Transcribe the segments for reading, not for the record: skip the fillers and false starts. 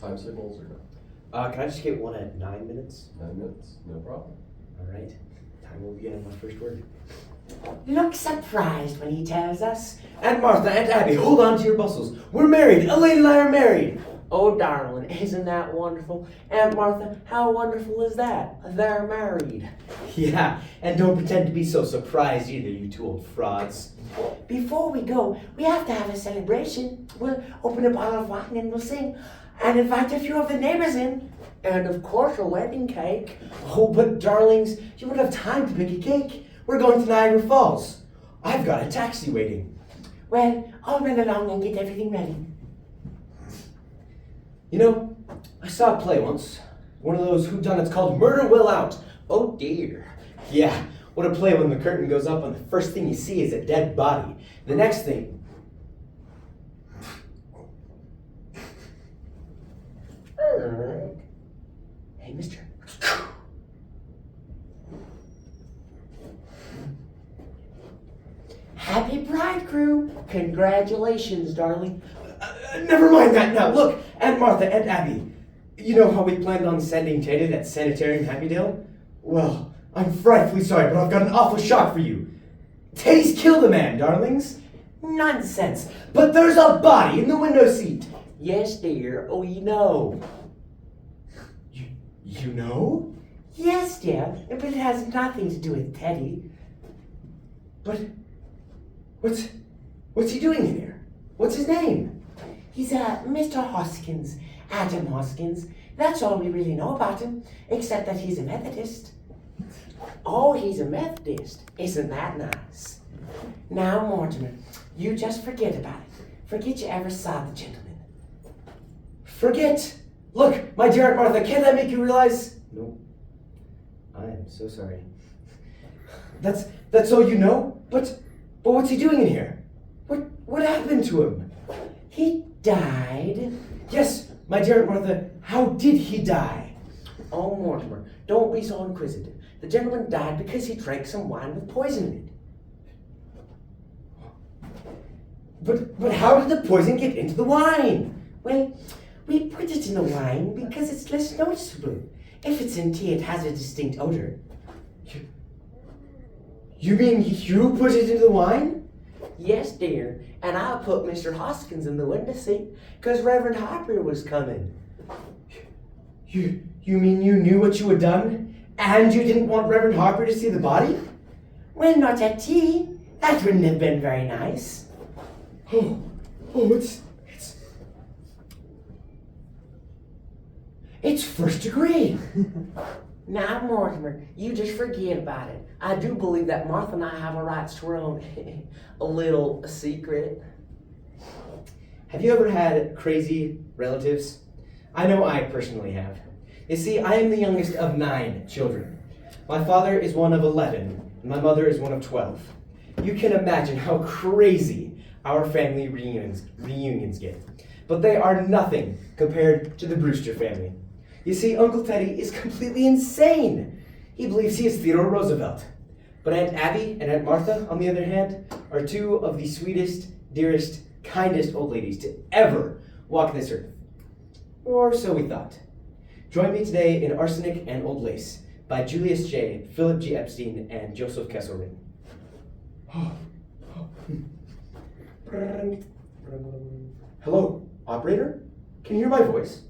Time signals or no? Can I just get one at 9 minutes? 9 minutes? No problem. All right. Time will begin on my first word. Look surprised when he tells us. Aunt Martha, Aunt Abby, hold on to your bustles. We're married. Elaine and I are married. Oh, darling, isn't that wonderful? Aunt Martha, how wonderful is that? They're married. Yeah, and don't pretend to be so surprised either, you two old frauds. Before we go, we have to have a celebration. We'll open a bottle of wine and we'll sing and invite a few of the neighbors in. And of course, a wedding cake. Oh, but darlings, you won't have time to pick a cake. We're going to Niagara Falls. I've got a taxi waiting. Well, I'll run along and get everything ready. You know, I saw a play once. One of those whodunits called Murder Will Out. Oh dear. Yeah, what a play when the curtain goes up and the first thing you see is a dead body. The next thing... Hey, mister. Happy bridegroom. Congratulations, darling. Never mind that now. Look, Aunt Martha, Aunt Abby. You know how we planned on sending Teddy to that sanitarium in Happydale? Well, I'm frightfully sorry, but I've got an awful shock for you. Teddy's killed a man, darlings. Nonsense. But there's a body in the window seat. Yes, dear. Oh, you know. You know? Yes, dear. But it has nothing to do with Teddy. But what's he doing in here? What's his name? He's Mr. Hoskins, Adam Hoskins. That's all we really know about him, except that he's a Methodist. Oh, he's a Methodist. Isn't that nice? Now, Mortimer, you just forget about it. Forget you ever saw the gentleman. Forget? Look, my dear Aunt Martha, can't I make you realize? No. I am so sorry. That's all you know? But what's he doing in here? What happened to him? He died. Yes, my dear Aunt Martha, how did he die? Oh, Mortimer, don't be so inquisitive. The gentleman died because he drank some wine with poison in it. But how did the poison get into the wine? Well, we put it in the wine because it's less noticeable. If it's in tea, it has a distinct odor. You mean you put it into the wine? Yes, dear. And I put Mr. Hoskins in the window seat because Reverend Harper was coming. You mean you knew what you had done? And you didn't want Reverend Harper to see the body? Well, not at tea. That wouldn't have been very nice. Oh, it's first degree. Now, Mortimer, you just forget about it. I do believe that Martha and I have our rights to our own a little secret. Have you ever had crazy relatives? I know I personally have. You see, I am the youngest of 9 children. My father is one of 11, and my mother is one of 12. You can imagine how crazy our family reunions get. But they are nothing compared to the Brewster family. You see, Uncle Teddy is completely insane. He believes he is Theodore Roosevelt. But Aunt Abby and Aunt Martha, on the other hand, are 2 of the sweetest, dearest, kindest old ladies to ever walk this earth. Or so we thought. Join me today in Arsenic and Old Lace by Julius J., Philip G. Epstein, and Joseph Kesselring. Hello, operator? Can you hear my voice?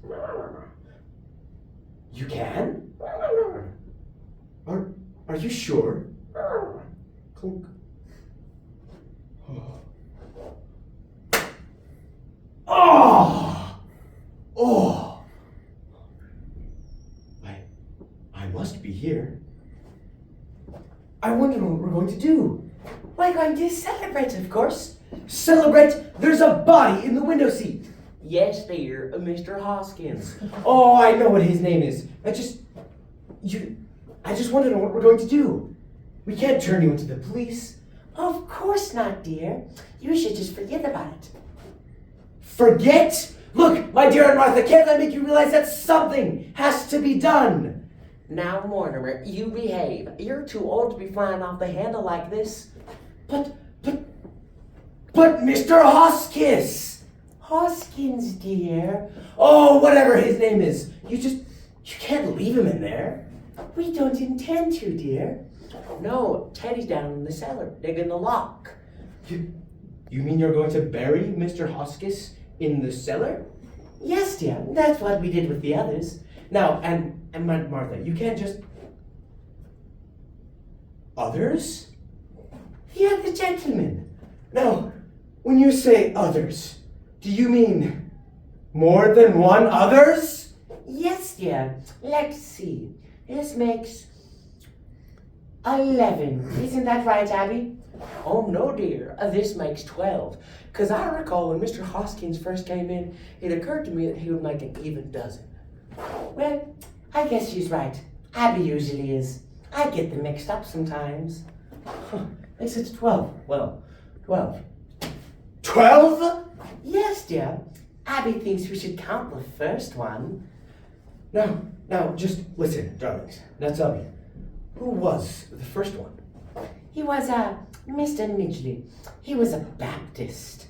You can? Are you sure? Clunk. Oh! Oh! I must be here. I wonder what we're going to do. We're going to celebrate, of course. Celebrate? There's a body in the window seat. Yes, dear, Mr. Hoskins. Oh, I know what his name is. I just want to know what we're going to do. We can't turn you into the police. Of course not, dear. You should just forget about it. Forget? Look, my dear Aunt Martha, can't I make you realize that something has to be done? Now, Mortimer, you behave. You're too old to be flying off the handle like this. But Mr. Hoskins! Hoskins, dear. Oh, whatever his name is. You can't leave him in there. We don't intend to, dear. No, Teddy's down in the cellar, digging the lock. You mean you're going to bury Mr. Hoskins in the cellar? Yes, dear, that's what we did with the others. Now, and Martha, you can't just... Others? The other gentlemen. Now, when you say others, do you mean more than one others? Yes, dear. Let's see. This makes 11. Isn't that right, Abby? Oh, no, dear. This makes 12. Because I recall when Mr. Hoskins first came in, it occurred to me that he would make an even dozen. Well, I guess she's right. Abby usually is. I get them mixed up sometimes. Makes it 12. Well, 12. 12? Yes, dear. Abby thinks we should count the first one. Now, just listen, darlings. Now tell me, who was the first one? He was Mr. Midgley. He was a Baptist.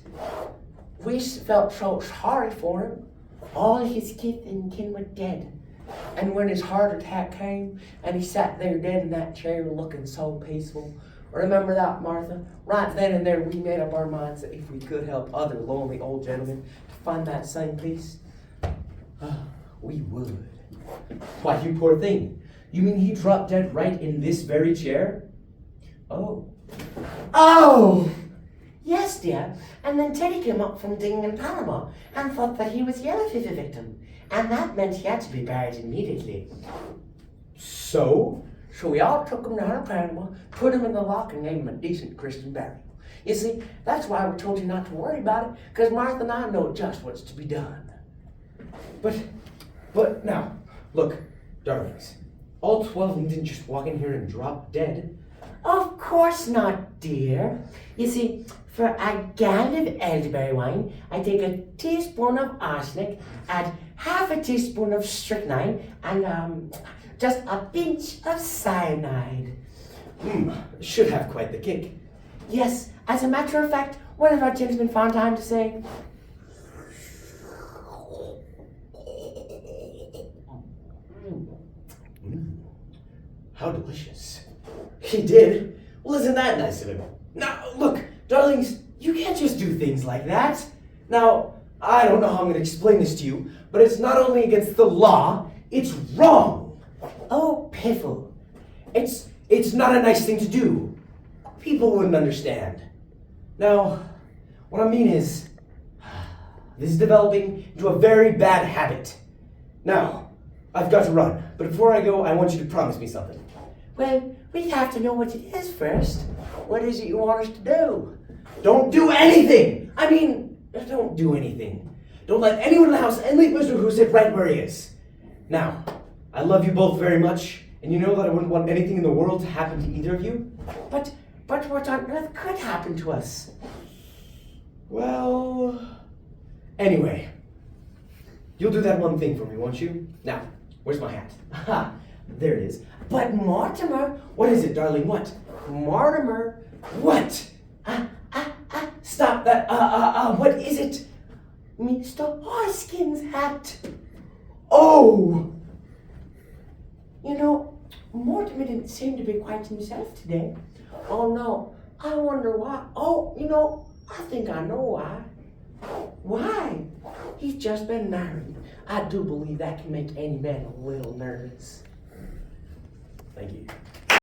We felt so sorry for him. All his kith and kin were dead. And when his heart attack came and he sat there dead in that chair looking so peaceful, remember that, Martha? Right then and there we made up our minds that if we could help other lonely old gentlemen to find that same peace, we would. Why, you poor thing. You mean he dropped dead right in this very chair? Oh. Oh! Yes, dear. And then Teddy came up from digging in Panama and thought that he was yellow fever victim. And that meant he had to be buried immediately. So? So we all took him down to Panama, put him in the lock, and gave him a decent Christian burial. You see, that's why we told you not to worry about it, because Martha and I know just what's to be done. But now, look, darlings, all 12 of them didn't just walk in here and drop dead. Of course not, dear. You see, for a gallon of elderberry wine, I take a teaspoon of arsenic, add half a teaspoon of strychnine, and just a pinch of cyanide. Should have quite the kick. Yes, as a matter of fact, one of our gentlemen found time to say, How delicious. He did? Well, isn't that nice of him? Now, look, darlings, you can't just do things like that. Now, I don't know how I'm going to explain this to you, but it's not only against the law, it's wrong. oh, piffle. It's not a nice thing to do. People wouldn't understand. Now, what I mean is, this is developing into a very bad habit. Now, I've got to run, but before I go, I want you to promise me something. Well, we have to know what it is first. What is it you want us to do? Don't do anything! I mean, don't do anything. Don't let anyone in the house and leave Mr. Who sit right where he is. Now, I love you both very much, and you know that I wouldn't want anything in the world to happen to either of you. But what on earth could happen to us? Well, anyway, you'll do that one thing for me, won't you? Now, where's my hat? Aha, there it is. But Mortimer, What is it, darling? What? Mortimer, What? Stop that. What is it? Mr. Hoskins' hat. Oh! You know, Mortimer didn't seem to be quite himself today. Oh no, I wonder why. Oh, you know, I think I know why. Why? He's just been married. I do believe that can make any man a little nervous. Thank you.